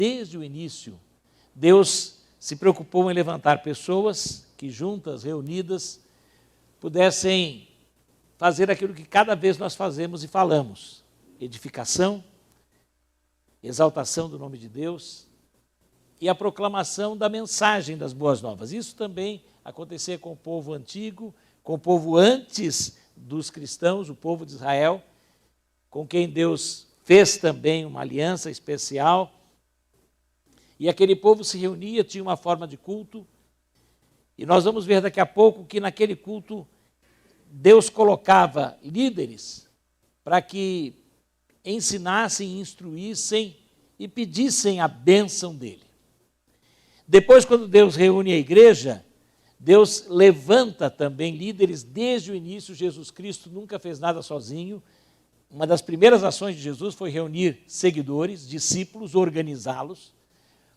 Desde o início, Deus se preocupou em levantar pessoas que juntas, reunidas, pudessem fazer aquilo que cada vez nós fazemos e falamos: edificação, exaltação do nome de Deus e a proclamação da mensagem das boas novas. Isso também acontecia com o povo antigo, com o povo antes dos cristãos, o povo de Israel, com quem Deus fez também uma aliança especial. E aquele povo se reunia, tinha uma forma de culto, e nós vamos ver daqui a pouco que naquele culto Deus colocava líderes para que ensinassem, instruíssem e pedissem a bênção dele. Depois, quando Deus reúne a igreja, Deus levanta também líderes desde o início. Jesus Cristo nunca fez nada sozinho. Uma das primeiras ações de Jesus foi reunir seguidores, discípulos, organizá-los.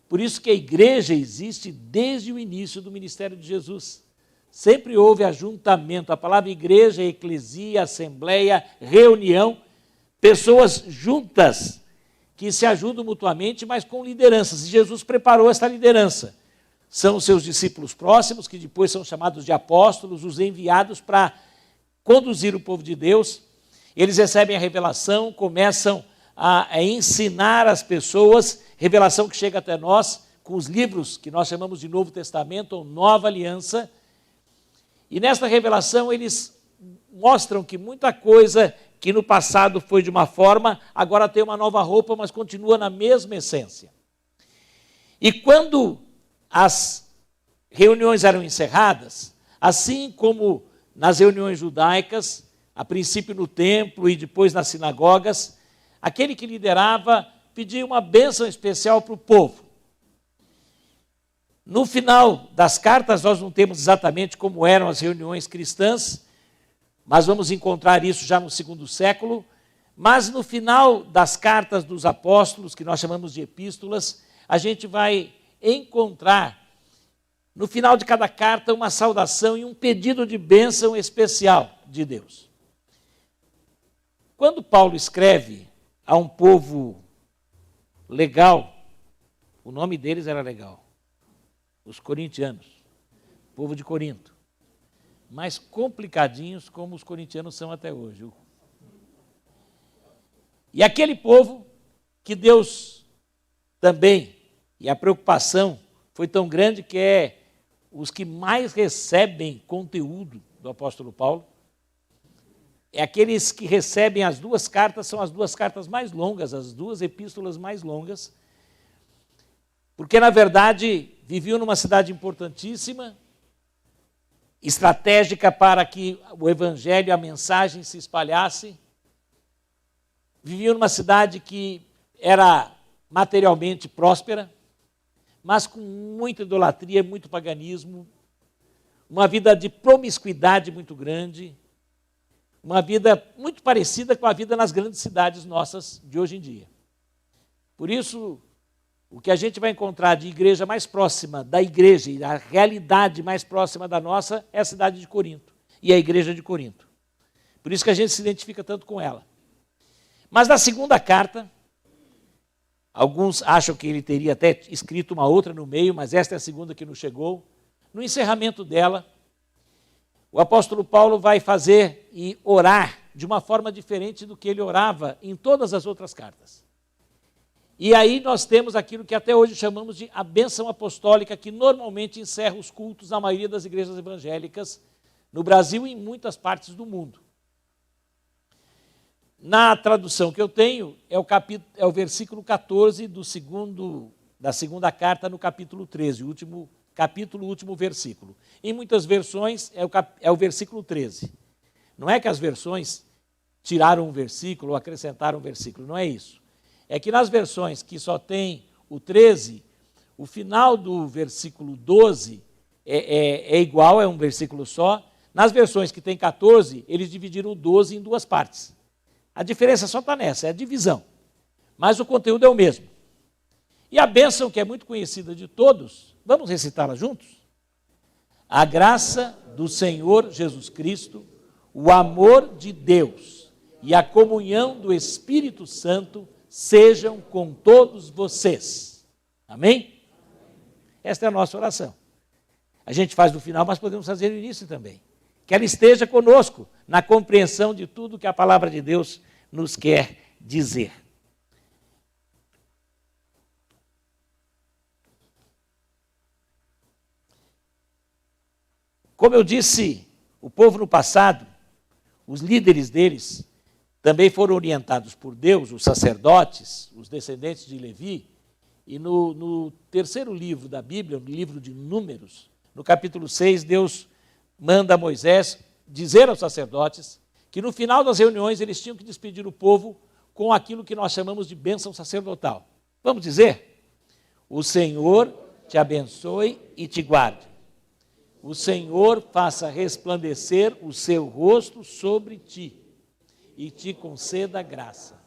Por isso que a igreja existe desde o início do ministério de Jesus. Sempre houve ajuntamento. A palavra igreja, eclesia, assembleia, reunião, pessoas juntas que se ajudam mutuamente, mas com lideranças. E Jesus preparou essa liderança. São os seus discípulos próximos, que depois são chamados de apóstolos, os enviados para conduzir o povo de Deus. Eles recebem a revelação, começam a ensinar as pessoas, revelação que chega até nós com os livros que nós chamamos de Novo Testamento ou Nova Aliança. E nesta revelação eles mostram que muita coisa que no passado foi de uma forma, agora tem uma nova roupa, mas continua na mesma essência. E quando as reuniões eram encerradas, assim como nas reuniões judaicas, a princípio no templo e depois nas sinagogas, aquele que liderava pedia uma bênção especial para o povo. No final das cartas, nós não temos exatamente como eram as reuniões cristãs, mas vamos encontrar isso já no segundo século. Mas no final das cartas dos apóstolos, que nós chamamos de epístolas, a gente vai encontrar, no final de cada carta, uma saudação e um pedido de bênção especial de Deus. Quando Paulo escreve a um povo legal, o nome deles era legal, os corintianos, povo de Corinto, mais complicadinhos como os corintianos são até hoje. E aquele povo que Deus também, e a preocupação foi tão grande que é os que mais recebem conteúdo do apóstolo Paulo, é aqueles que recebem as duas cartas, são as duas cartas mais longas, as duas epístolas mais longas, porque na verdade viviam numa cidade importantíssima, estratégica para que o evangelho, a mensagem se espalhasse. Viviam numa cidade que era materialmente próspera, mas com muita idolatria, muito paganismo, uma vida de promiscuidade muito grande, uma vida muito parecida com a vida nas grandes cidades nossas de hoje em dia. Por isso, o que a gente vai encontrar de igreja mais próxima da igreja e a realidade mais próxima da nossa é a cidade de Corinto e a igreja de Corinto. Por isso que a gente se identifica tanto com ela. Mas na segunda carta, alguns acham que ele teria até escrito uma outra no meio, mas esta é a segunda que nos chegou. No encerramento dela, o apóstolo Paulo vai fazer e orar de uma forma diferente do que ele orava em todas as outras cartas. E aí nós temos aquilo que até hoje chamamos de a bênção apostólica, que normalmente encerra os cultos na maioria das igrejas evangélicas no Brasil e em muitas partes do mundo. Na tradução que eu tenho, é o versículo 14 da segunda carta no capítulo 13, o último capítulo, o último versículo. Em muitas versões é o versículo 13. Não é que as versões tiraram um versículo ou acrescentaram um versículo, não é isso. É que nas versões que só tem o 13, o final do versículo 12 é igual, é um versículo só. Nas versões que tem 14, eles dividiram o 12 em duas partes. A diferença só está nessa, é a divisão. Mas o conteúdo é o mesmo. E a bênção, que é muito conhecida de todos, vamos recitá-la juntos? A graça do Senhor Jesus Cristo, o amor de Deus e a comunhão do Espírito Santo sejam com todos vocês. Amém? Esta é a nossa oração. A gente faz no final, mas podemos fazer no início também. Que ela esteja conosco na compreensão de tudo que a palavra de Deus nos quer dizer. Como eu disse, o povo no passado, os líderes deles também foram orientados por Deus, os sacerdotes, os descendentes de Levi, e no terceiro livro da Bíblia, no livro de Números, no capítulo 6, Deus manda a Moisés dizer aos sacerdotes que no final das reuniões eles tinham que despedir o povo com aquilo que nós chamamos de bênção sacerdotal. Vamos dizer? O Senhor te abençoe e te guarde. O Senhor faça resplandecer o seu rosto sobre ti e te conceda graça.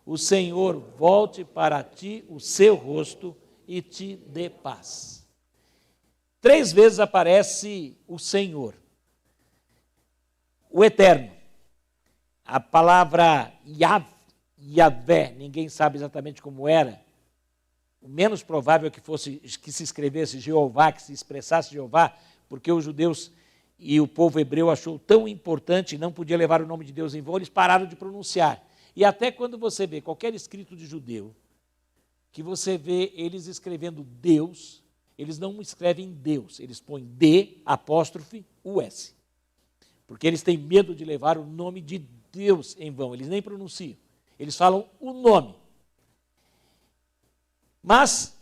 O Senhor volte para ti o seu rosto e te dê paz. 3 vezes aparece o Senhor, o Eterno. A palavra Yahvé, ninguém sabe exatamente como era. O menos provável é que se escrevesse Jeová, que se expressasse Jeová, porque os judeus e o povo hebreu achou tão importante e não podia levar o nome de Deus em vão, eles pararam de pronunciar. E até quando você vê qualquer escrito de judeu, que você vê eles escrevendo Deus, eles não escrevem Deus, eles põem D'(US). Porque eles têm medo de levar o nome de Deus em vão, eles nem pronunciam, eles falam o nome. Mas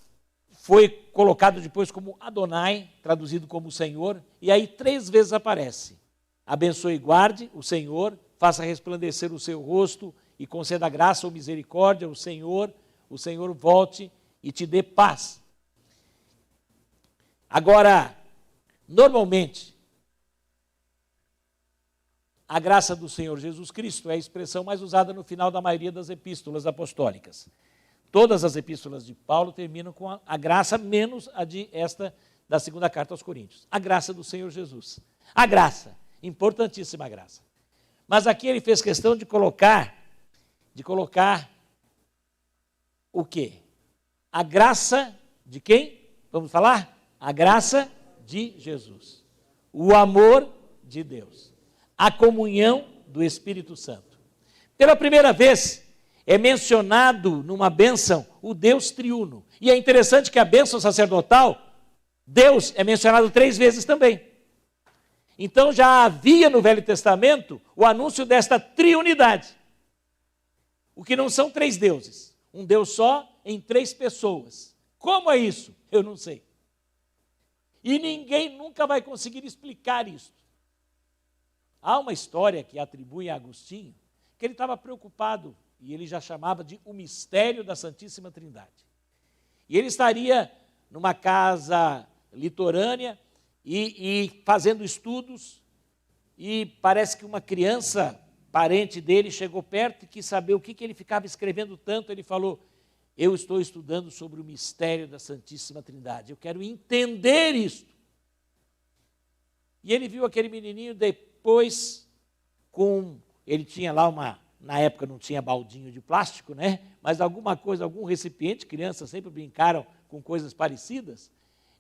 foi colocado depois como Adonai, traduzido como Senhor, e aí 3 vezes aparece. Abençoe e guarde o Senhor, faça resplandecer o seu rosto e conceda graça ou misericórdia, o Senhor volte e te dê paz. Agora, normalmente, a graça do Senhor Jesus Cristo é a expressão mais usada no final da maioria das epístolas apostólicas. Todas as epístolas de Paulo terminam com a graça, menos a da segunda carta aos Coríntios. A graça do Senhor Jesus. A graça, importantíssima graça. Mas aqui ele fez questão de colocar o quê? A graça de quem? Vamos falar? A graça de Jesus. O amor de Deus. A comunhão do Espírito Santo. Pela primeira vez, é mencionado numa bênção o Deus triuno. E é interessante que a bênção sacerdotal, Deus é mencionado 3 vezes também. Então já havia no Velho Testamento o anúncio desta triunidade. O que não são 3 deuses. Um Deus só em 3 pessoas. Como é isso? Eu não sei. E ninguém nunca vai conseguir explicar isso. Há uma história que atribui a Agostinho, que ele estava preocupado, e ele já chamava de o mistério da Santíssima Trindade. E ele estaria numa casa litorânea e fazendo estudos, e parece que uma criança, parente dele, chegou perto e quis saber o que ele ficava escrevendo tanto. Ele falou: eu estou estudando sobre o mistério da Santíssima Trindade, eu quero entender isto. E ele viu aquele menininho depois ele tinha lá na época não tinha baldinho de plástico, né? Mas alguma coisa, algum recipiente, crianças sempre brincaram com coisas parecidas,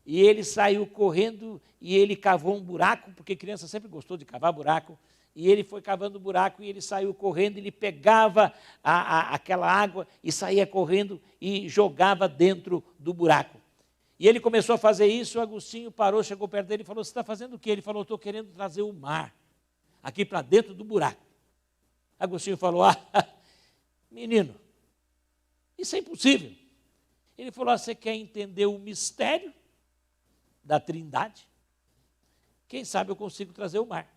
e ele saiu correndo e ele cavou um buraco, porque criança sempre gostou de cavar buraco, e ele foi cavando o buraco e ele saiu correndo, ele pegava aquela água e saía correndo e jogava dentro do buraco. E ele começou a fazer isso, o Agostinho parou, chegou perto dele e falou: você está fazendo o quê? Ele falou: estou querendo trazer o mar aqui para dentro do buraco. Agostinho falou: menino, isso é impossível. Ele falou: você quer entender o mistério da Trindade? Quem sabe eu consigo trazer o mar.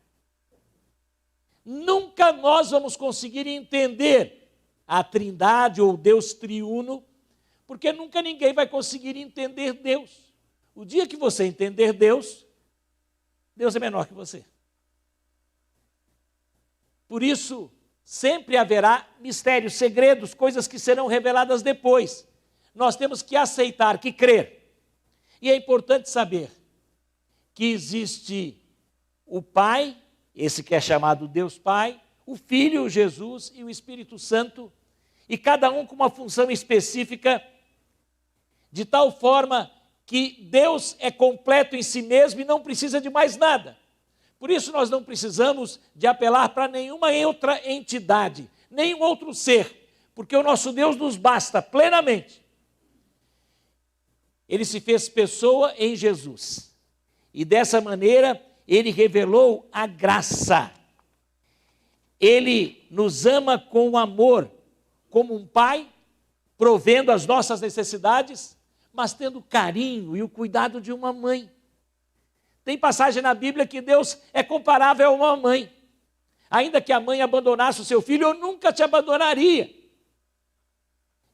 Nunca nós vamos conseguir entender a Trindade ou Deus triuno, porque nunca ninguém vai conseguir entender Deus. O dia que você entender Deus, Deus é menor que você. Por isso, sempre haverá mistérios, segredos, coisas que serão reveladas depois. Nós temos que aceitar, que crer. E é importante saber que existe o Pai, esse que é chamado Deus Pai, o Filho, Jesus e o Espírito Santo, e cada um com uma função específica de tal forma que Deus é completo em si mesmo e não precisa de mais nada. Por isso nós não precisamos de apelar para nenhuma outra entidade, nenhum outro ser, porque o nosso Deus nos basta plenamente. Ele se fez pessoa em Jesus. E dessa maneira, ele revelou a graça. Ele nos ama com amor, como um pai, provendo as nossas necessidades, mas tendo carinho e o cuidado de uma mãe. Tem passagem na Bíblia que Deus é comparável a uma mãe. Ainda que a mãe abandonasse o seu filho, eu nunca te abandonaria.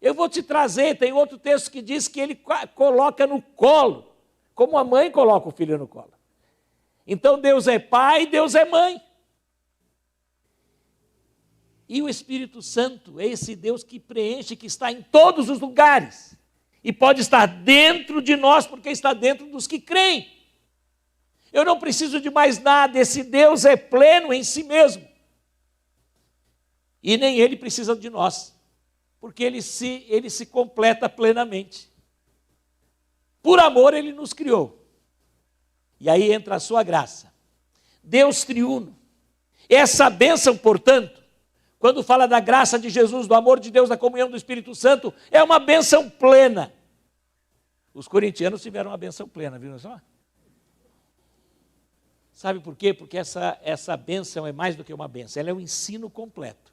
Eu vou te trazer, tem outro texto que diz que ele coloca no colo, como a mãe coloca o filho no colo. Então Deus é pai, Deus é mãe. E o Espírito Santo é esse Deus que preenche, que está em todos os lugares. E pode estar dentro de nós, porque está dentro dos que creem. Eu não preciso de mais nada, esse Deus é pleno em si mesmo. E nem ele precisa de nós, porque ele se completa plenamente. Por amor ele nos criou. E aí entra a sua graça. Deus triuno. Essa bênção, portanto, quando fala da graça de Jesus, do amor de Deus, da comunhão do Espírito Santo, é uma bênção plena. Os corintianos tiveram uma bênção plena, viu só? Sabe por quê? Porque essa bênção é mais do que uma bênção, ela é um ensino completo.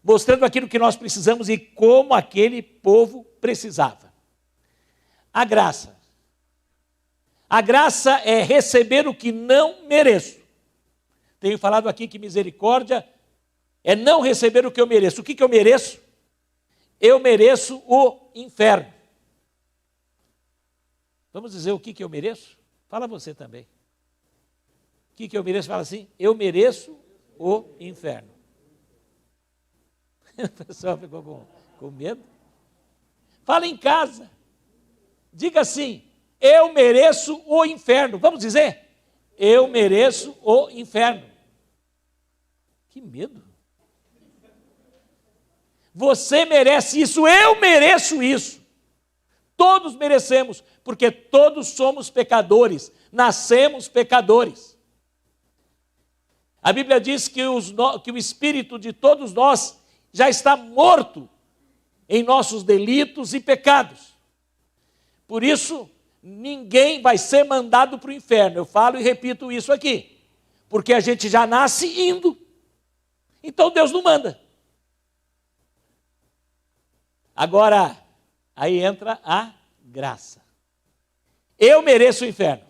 Mostrando aquilo que nós precisamos e como aquele povo precisava. A graça. A graça é receber o que não mereço. Tenho falado aqui que misericórdia é não receber o que eu mereço. O que eu mereço? Eu mereço o inferno. Vamos dizer o que eu mereço? Fala você também. O que eu mereço? Fala assim, eu mereço o inferno. O pessoal ficou com medo. Fala em casa. Diga assim, eu mereço o inferno. Vamos dizer? Eu mereço o inferno. Que medo. Você merece isso, eu mereço isso. Todos merecemos, porque todos somos pecadores, nascemos pecadores. A Bíblia diz que o espírito de todos nós já está morto em nossos delitos e pecados. Por isso, ninguém vai ser mandado para o inferno. Eu falo e repito isso aqui, porque a gente já nasce indo. Então Deus não manda. Agora, aí entra a graça. Eu mereço o inferno.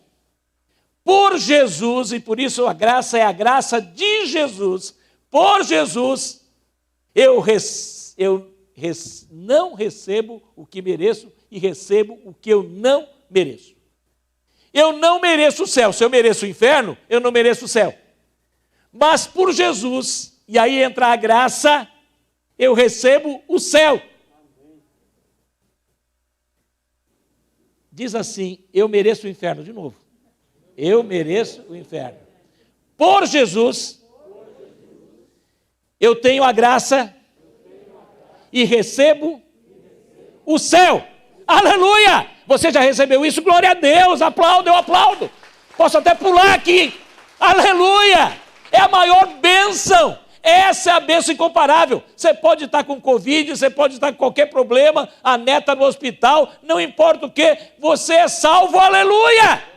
Por Jesus, e por isso a graça é a graça de Jesus, por Jesus, eu não recebo o que mereço e recebo o que eu não mereço. Eu não mereço o céu. Se eu mereço o inferno, eu não mereço o céu. Mas por Jesus, e aí entra a graça, eu recebo o céu. Diz assim, eu mereço o inferno, de novo. Eu mereço o inferno. Por Jesus, eu tenho a graça e recebo o céu. Aleluia! Você já recebeu isso? Glória a Deus! Aplaudo, eu aplaudo. Posso até pular aqui. Aleluia! É a maior bênção. Essa é a bênção incomparável. Você pode estar com Covid, você pode estar com qualquer problema, a neta no hospital, não importa o que, você é salvo, aleluia!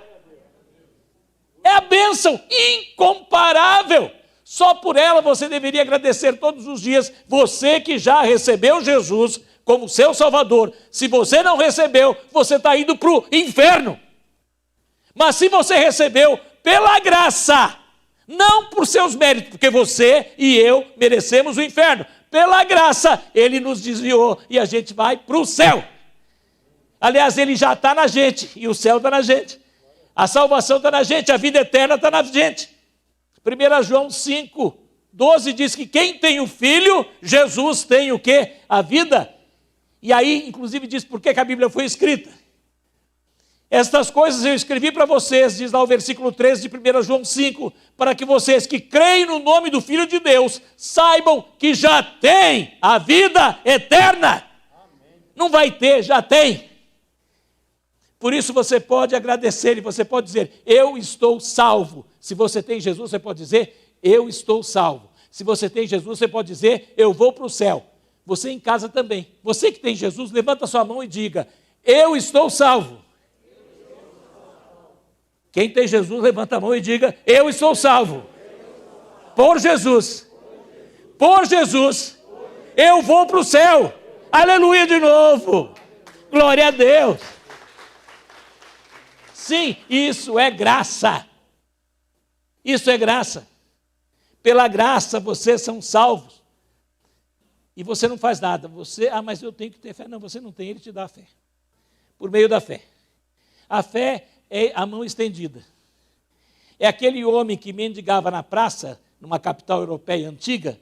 É a bênção incomparável. Só por ela você deveria agradecer todos os dias. Você que já recebeu Jesus como seu Salvador. Se você não recebeu, você está indo para o inferno. Mas se você recebeu pela graça, não por seus méritos, porque você e eu merecemos o inferno. Pela graça, ele nos desviou e a gente vai para o céu. Aliás, ele já está na gente e o céu está na gente. A salvação está na gente, a vida eterna está na gente. 1 João 5:12 diz que quem tem o Filho, Jesus tem o quê? A vida. E aí, inclusive, diz por que a Bíblia foi escrita. Estas coisas eu escrevi para vocês, diz lá o versículo 13 de 1 João 5, para que vocês que creem no nome do Filho de Deus, saibam que já têm a vida eterna. Amém. Não vai ter, já tem. Por isso você pode agradecer e você pode dizer, eu estou salvo. Se você tem Jesus, você pode dizer, eu estou salvo. Se você tem Jesus, você pode dizer, eu vou para o céu. Você em casa também. Você que tem Jesus, levanta sua mão e diga, eu estou salvo. Quem tem Jesus, levanta a mão e diga, eu estou salvo. Por Jesus. Por Jesus. Eu vou para o céu. Aleluia de novo. Glória a Deus. Sim, isso é graça. Isso é graça. Pela graça vocês são salvos. E você não faz nada. Você, mas eu tenho que ter fé. Não, você não tem, ele te dá a fé. Por meio da fé. A fé é a mão estendida. É aquele homem que mendigava na praça, numa capital europeia antiga,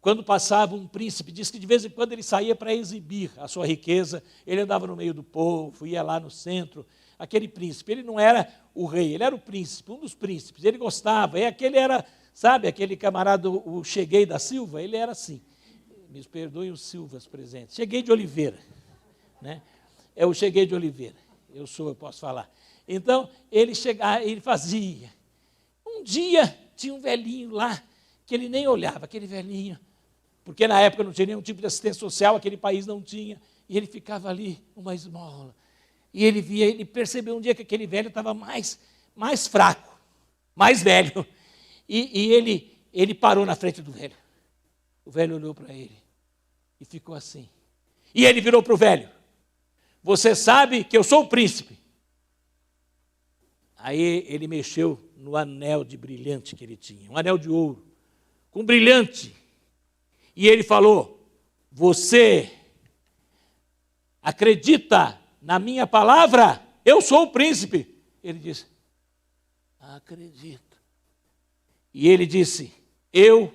quando passava um príncipe, diz que de vez em quando ele saía para exibir a sua riqueza, ele andava no meio do povo, ia lá no centro. Aquele príncipe, ele não era o rei, ele era o príncipe, um dos príncipes, ele gostava, e aquele era, sabe, aquele camarada, o Cheguei da Silva, ele era assim, me perdoem os Silvas presentes, Cheguei de Oliveira, né? É o Cheguei de Oliveira, eu posso falar. Então, ele chegava, ele fazia. Um dia, tinha um velhinho lá, que ele nem olhava, aquele velhinho, porque na época não tinha nenhum tipo de assistência social, aquele país não tinha, e ele ficava ali, uma esmola. E ele percebeu um dia que aquele velho estava mais fraco, mais velho. E ele parou na frente do velho. O velho olhou para ele e ficou assim. E ele virou para o velho. Você sabe que eu sou o príncipe. Aí ele mexeu no anel de brilhante que ele tinha, um anel de ouro, com brilhante. E ele falou, você acredita na minha palavra? Eu sou o príncipe. Ele disse, acredito. E ele disse, eu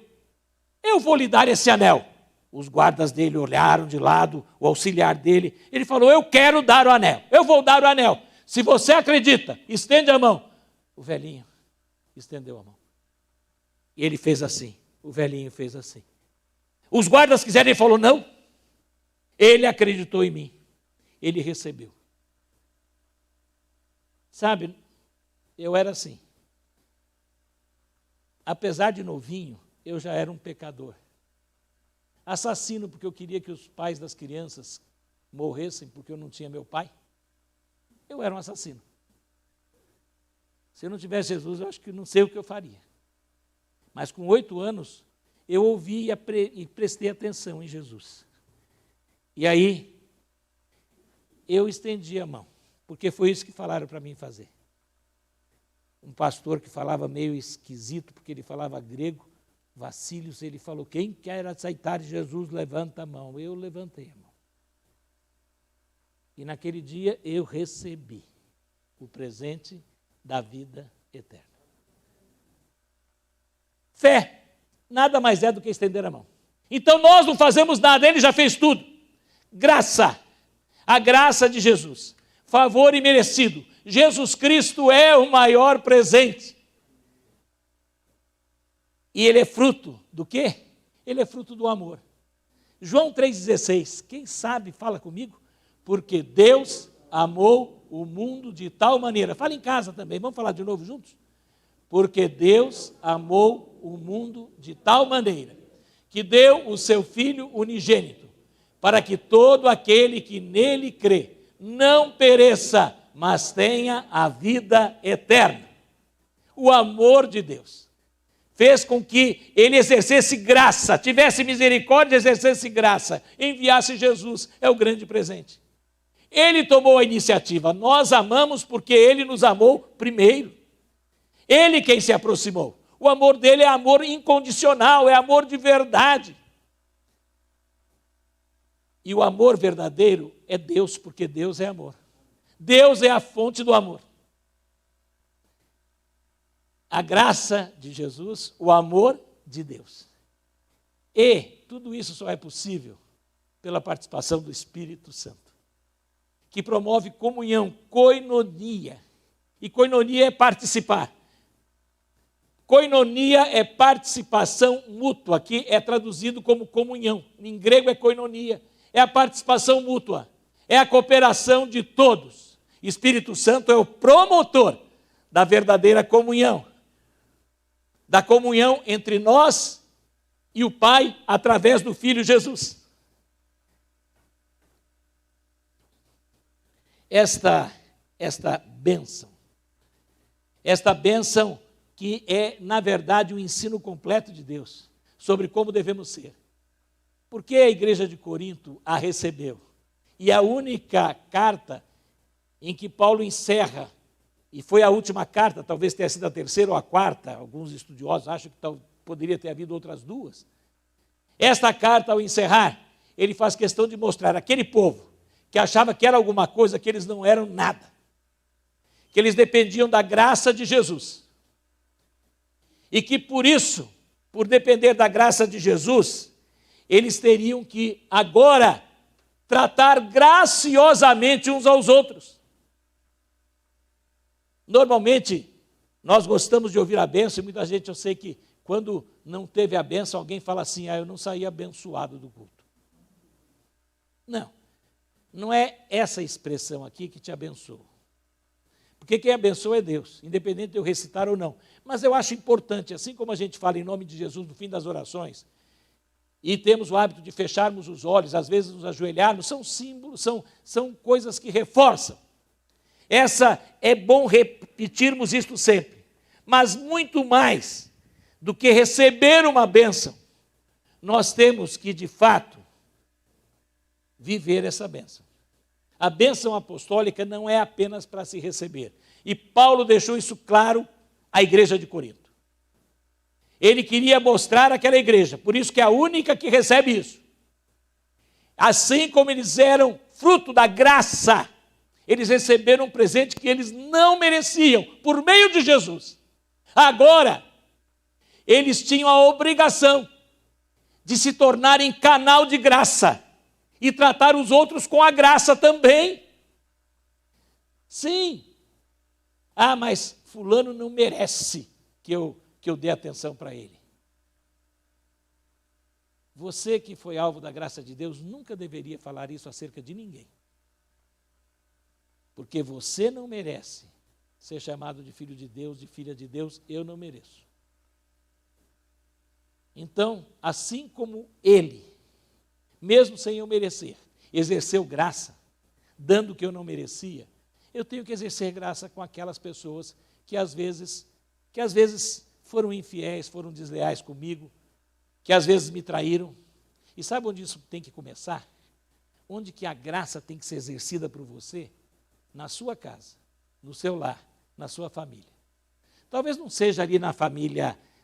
vou lhe dar esse anel. Os guardas dele olharam de lado, o auxiliar dele. Ele falou, eu quero dar o anel, eu vou dar o anel. Se você acredita, estende a mão. O velhinho estendeu a mão. E ele fez assim, o velhinho fez assim. Os guardas quiseram, ele falou, não. Ele acreditou em mim. Ele recebeu. Sabe, eu era assim. Apesar de novinho, eu já era um pecador. Assassino porque eu queria que os pais das crianças morressem porque eu não tinha meu pai. Eu era um assassino. Se eu não tivesse Jesus, eu acho que não sei o que eu faria. Mas com 8 anos, eu ouvi e prestei atenção em Jesus. E aí, eu estendi a mão, porque foi isso que falaram para mim fazer. Um pastor que falava meio esquisito, porque ele falava grego, Vassílios, ele falou, quem quer aceitar Jesus, levanta a mão. Eu levantei a mão. E naquele dia eu recebi o presente da vida eterna. Fé nada mais é do que estender a mão. Então nós não fazemos nada, ele já fez tudo. Graça, a graça de Jesus, favor imerecido. Jesus Cristo é o maior presente. E ele é fruto do quê? Ele é fruto do amor. João 3,16, quem sabe fala comigo? Porque Deus amou o mundo de tal maneira. Fala em casa também, vamos falar de novo juntos? Porque Deus amou o mundo de tal maneira que deu o seu Filho unigênito, para que todo aquele que nele crê não pereça, mas tenha a vida eterna. O amor de Deus fez com que ele exercesse graça, tivesse misericórdia, exercesse graça, enviasse Jesus, é o grande presente. Ele tomou a iniciativa, nós amamos porque ele nos amou primeiro. Ele quem se aproximou. O amor dele é amor incondicional, é amor de verdade. E o amor verdadeiro é Deus, porque Deus é amor. Deus é a fonte do amor. A graça de Jesus, o amor de Deus. E tudo isso só é possível pela participação do Espírito Santo, que promove comunhão, koinonia. E koinonia é participar. Koinonia é participação mútua, aqui é traduzido como comunhão. Em grego é koinonia, é a participação mútua, é a cooperação de todos. Espírito Santo é o promotor da verdadeira comunhão, da comunhão entre nós e o Pai através do Filho Jesus. Esta bênção que é, na verdade, o ensino completo de Deus sobre como devemos ser. Porque a igreja de Corinto a recebeu. E a única carta em que Paulo encerra, e foi a última carta, talvez tenha sido a terceira ou a quarta, alguns estudiosos acham que poderia ter havido outras duas. Esta carta, ao encerrar, ele faz questão de mostrar àquele povo que achava que era alguma coisa, que eles não eram nada. Que eles dependiam da graça de Jesus. E que por isso, por depender da graça de Jesus, eles teriam que agora tratar graciosamente uns aos outros. Normalmente, nós gostamos de ouvir a bênção, e muita gente, eu sei que quando não teve a bênção, alguém fala assim, eu não saí abençoado do culto. Não é essa expressão aqui que te abençoa. Porque quem abençoa é Deus, independente de eu recitar ou não. Mas eu acho importante, assim como a gente fala em nome de Jesus no fim das orações, e temos o hábito de fecharmos os olhos, às vezes nos ajoelharmos, são símbolos, são coisas que reforçam. É bom repetirmos isto sempre, mas muito mais do que receber uma bênção, nós temos que, de fato, viver essa bênção. A bênção apostólica não é apenas para se receber. E Paulo deixou isso claro à igreja de Corinto. Ele queria mostrar àquela igreja, por isso que é a única que recebe isso. Assim como eles eram fruto da graça, eles receberam um presente que eles não mereciam, por meio de Jesus. Agora, eles tinham a obrigação de se tornarem canal de graça e tratar os outros com a graça também. Sim. Mas fulano não merece que eu dê atenção para ele. Você que foi alvo da graça de Deus nunca deveria falar isso acerca de ninguém. Porque você não merece ser chamado de filho de Deus, de filha de Deus, eu não mereço. Então, assim como ele, mesmo sem eu merecer, exerceu graça, dando o que eu não merecia, eu tenho que exercer graça com aquelas pessoas que às vezes foram infiéis, foram desleais comigo, que às vezes me traíram. E sabe onde isso tem que começar? Onde que a graça tem que ser exercida por você? Na sua casa, no seu lar, na sua família. Talvez não seja ali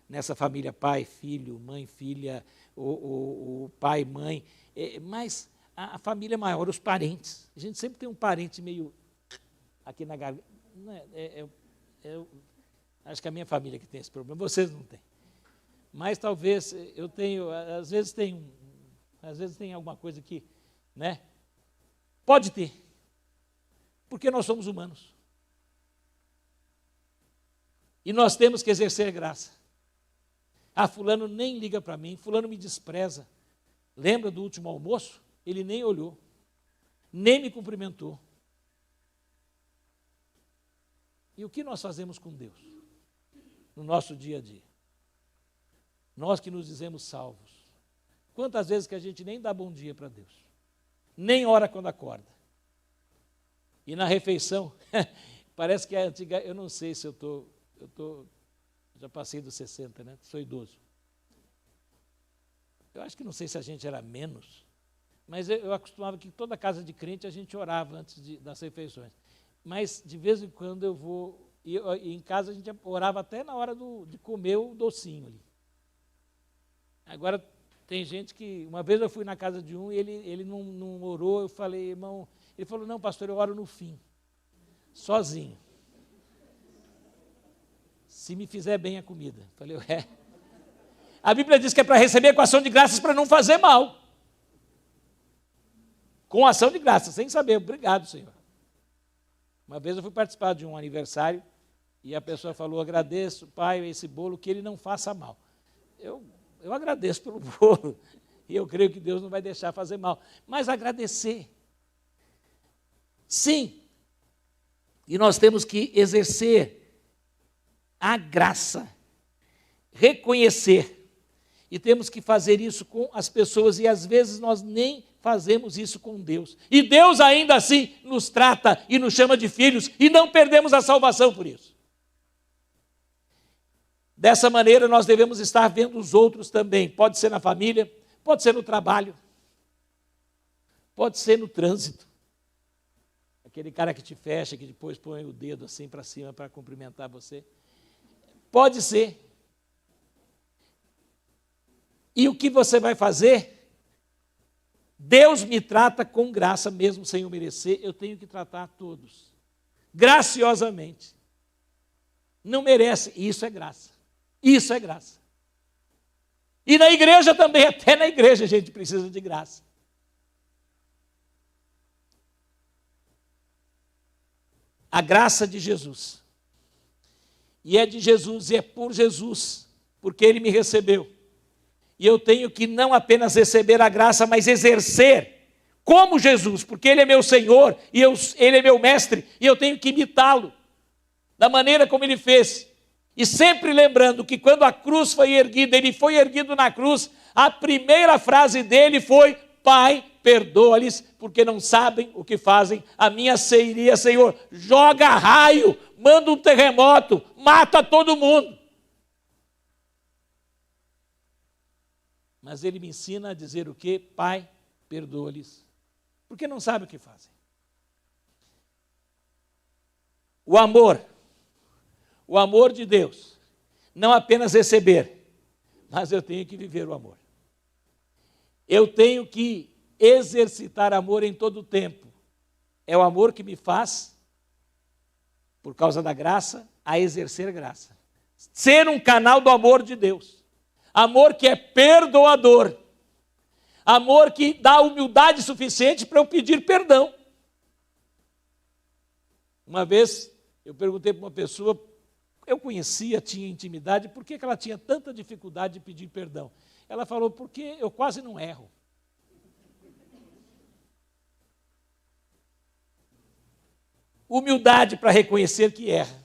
nessa família pai, filho, mãe, filha, o pai, mãe, mas a família maior, os parentes. A gente sempre tem um parente meio aqui na garganta. Acho que é a minha família que tem esse problema, vocês não têm. Mas talvez eu tenho, às vezes tem alguma coisa que, pode ter, porque nós somos humanos. E nós temos que exercer graça. Fulano nem liga para mim, fulano me despreza. Lembra do último almoço? Ele nem olhou, nem me cumprimentou. E o que nós fazemos com Deus no nosso dia a dia? Nós que nos dizemos salvos. Quantas vezes que a gente nem dá bom dia para Deus? Nem ora quando acorda. E na refeição, parece que é antiga, eu não sei se já passei dos 60, sou idoso. Eu acho que não sei se a gente era menos, mas eu acostumava que toda casa de crente a gente orava antes das refeições. Mas de vez em quando eu vou, e em casa a gente orava até na hora de comer o docinho ali. Agora tem gente que, uma vez eu fui na casa de um e ele não orou, eu falei, irmão, ele falou, não pastor, eu oro no fim, sozinho. Se me fizer bem a comida. Eu falei, A Bíblia diz que é para receber com ação de graças para não fazer mal. Com ação de graças, sem saber. Obrigado, Senhor. Uma vez eu fui participar de um aniversário e a pessoa falou, agradeço, pai, esse bolo, que ele não faça mal. Eu agradeço pelo bolo e eu creio que Deus não vai deixar fazer mal. Mas agradecer. Sim, E nós temos que exercer a graça, reconhecer. E temos que fazer isso com as pessoas, e às vezes nós nem fazemos isso com Deus. E Deus ainda assim nos trata e nos chama de filhos, e não perdemos a salvação por isso. Dessa maneira nós devemos estar vendo os outros também. Pode ser na família, pode ser no trabalho, pode ser no trânsito. Aquele cara que te fecha, que depois põe o dedo assim para cima para cumprimentar você. Pode ser. E o que você vai fazer? Deus me trata com graça, mesmo sem eu merecer. Eu tenho que tratar a todos graciosamente. Não merece, isso é graça. Isso é graça. E na igreja também, até na igreja a gente precisa de graça. A graça de Jesus. E é de Jesus, e é por Jesus, porque Ele me recebeu. E eu tenho que não apenas receber a graça, mas exercer como Jesus, porque Ele é meu Senhor, e Ele é meu mestre, e eu tenho que imitá-lo, da maneira como Ele fez. E sempre lembrando que quando a cruz foi erguida, Ele foi erguido na cruz, a primeira frase dele foi: Pai, perdoa-lhes, porque não sabem o que fazem. A minha seria: Senhor, joga raio, manda um terremoto, mata todo mundo. Mas Ele me ensina a dizer o quê? Pai, perdoa-lhes, porque não sabem o que fazem. O amor de Deus, não apenas receber, mas eu tenho que viver o amor. Eu tenho que exercitar amor em todo o tempo. É o amor que me faz, por causa da graça, a exercer graça. Ser um canal do amor de Deus. Amor que é perdoador. Amor que dá humildade suficiente para eu pedir perdão. Uma vez eu perguntei para uma pessoa, eu conhecia, tinha intimidade, por que ela tinha tanta dificuldade de pedir perdão? Ela falou: porque eu quase não erro. Humildade para reconhecer que erra.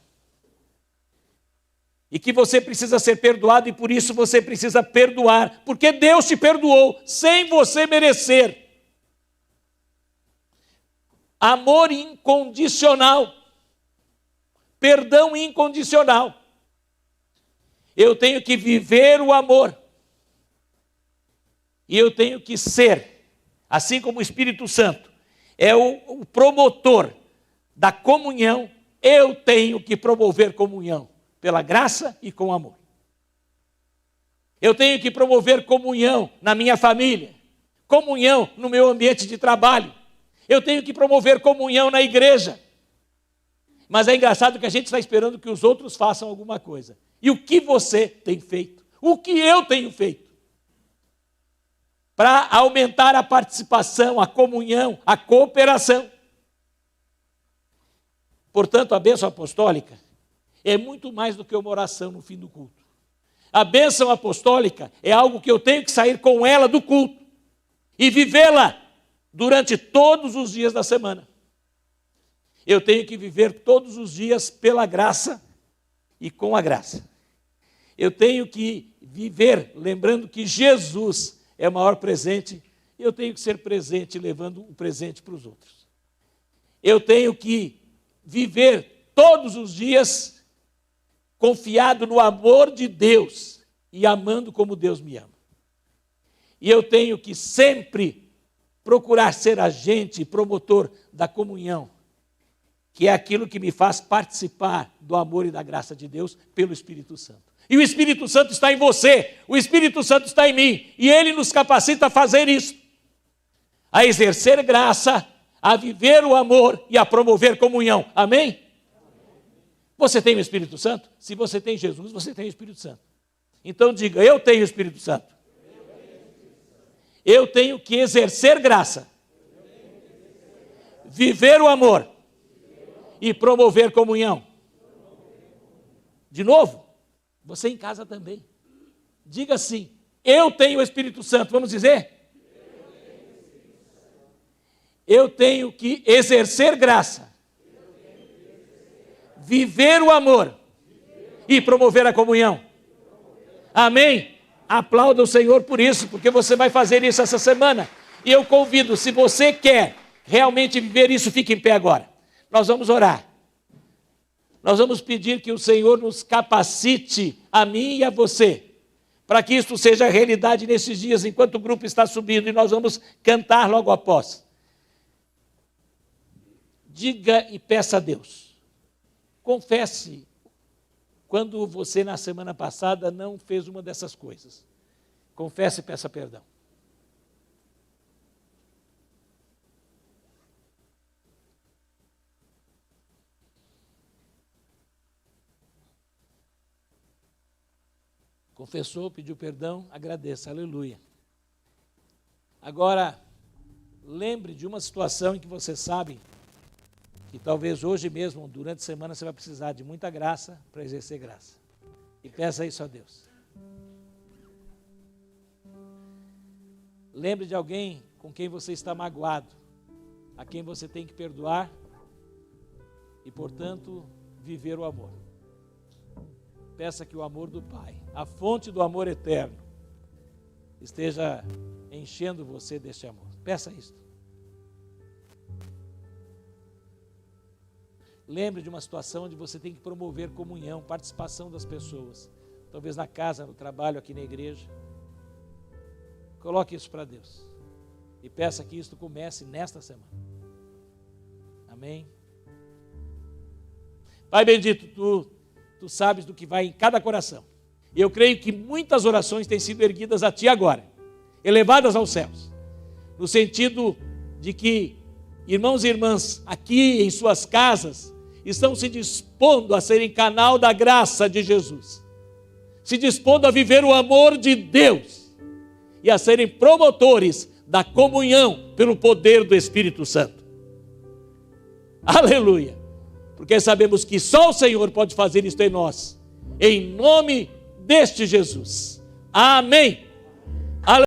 E que você precisa ser perdoado, e por isso você precisa perdoar, porque Deus te perdoou sem você merecer. Amor incondicional. Perdão incondicional. Eu tenho que viver o amor. E eu tenho que ser, assim como o Espírito Santo é o promotor da comunhão, eu tenho que promover comunhão pela graça e com amor. Eu tenho que promover comunhão na minha família, comunhão no meu ambiente de trabalho. Eu tenho que promover comunhão na igreja. Mas é engraçado que a gente está esperando que os outros façam alguma coisa. E o que você tem feito? O que eu tenho feito? Para aumentar a participação, a comunhão, a cooperação. Portanto, a bênção apostólica é muito mais do que uma oração no fim do culto. A bênção apostólica é algo que eu tenho que sair com ela do culto e vivê-la durante todos os dias da semana. Eu tenho que viver todos os dias pela graça e com a graça. Eu tenho que viver lembrando que Jesus é o maior presente. Eu tenho que ser presente levando o presente para os outros. Eu tenho que viver todos os dias confiado no amor de Deus e amando como Deus me ama. E eu tenho que sempre procurar ser agente e promotor da comunhão, que é aquilo que me faz participar do amor e da graça de Deus pelo Espírito Santo. E o Espírito Santo está em você, o Espírito Santo está em mim, e Ele nos capacita a fazer isso, a exercer graça, a viver o amor e a promover comunhão. Amém? Você tem o Espírito Santo? Se você tem Jesus, você tem o Espírito Santo. Então diga: eu tenho o Espírito Santo. Eu tenho que exercer graça, viver o amor e promover comunhão. De novo, você em casa também. Diga assim: eu tenho o Espírito Santo. Vamos dizer? Eu tenho que exercer graça, viver o amor e promover a comunhão. Amém? Aplauda o Senhor por isso, porque você vai fazer isso essa semana. E eu convido, se você quer realmente viver isso, fique em pé agora. Nós vamos orar. Nós vamos pedir que o Senhor nos capacite, a mim e a você, para que isso seja realidade nesses dias, enquanto o grupo está subindo, e nós vamos cantar logo após. Diga e peça a Deus. Confesse quando você, na semana passada, não fez uma dessas coisas. Confesse e peça perdão. Confessou, pediu perdão, agradeça, aleluia. Agora, lembre de uma situação em que você sabe que talvez hoje mesmo, durante a semana, você vai precisar de muita graça para exercer graça. E peça isso a Deus. Lembre de alguém com quem você está magoado, a quem você tem que perdoar e, portanto, viver o amor. Peça que o amor do Pai, a fonte do amor eterno, esteja enchendo você deste amor. Peça isto. Lembre de uma situação onde você tem que promover comunhão, participação das pessoas. Talvez na casa, no trabalho, aqui na igreja. Coloque isso para Deus. E peça que isto comece nesta semana. Amém? Pai bendito, Tu sabes do que vai em cada coração. E eu creio que muitas orações têm sido erguidas a Ti agora, elevadas aos céus, no sentido de que irmãos e irmãs aqui em suas casas estão se dispondo a serem canal da graça de Jesus, se dispondo a viver o amor de Deus e a serem promotores da comunhão pelo poder do Espírito Santo. Aleluia! Porque sabemos que só o Senhor pode fazer isto em nós, em nome deste Jesus. Amém.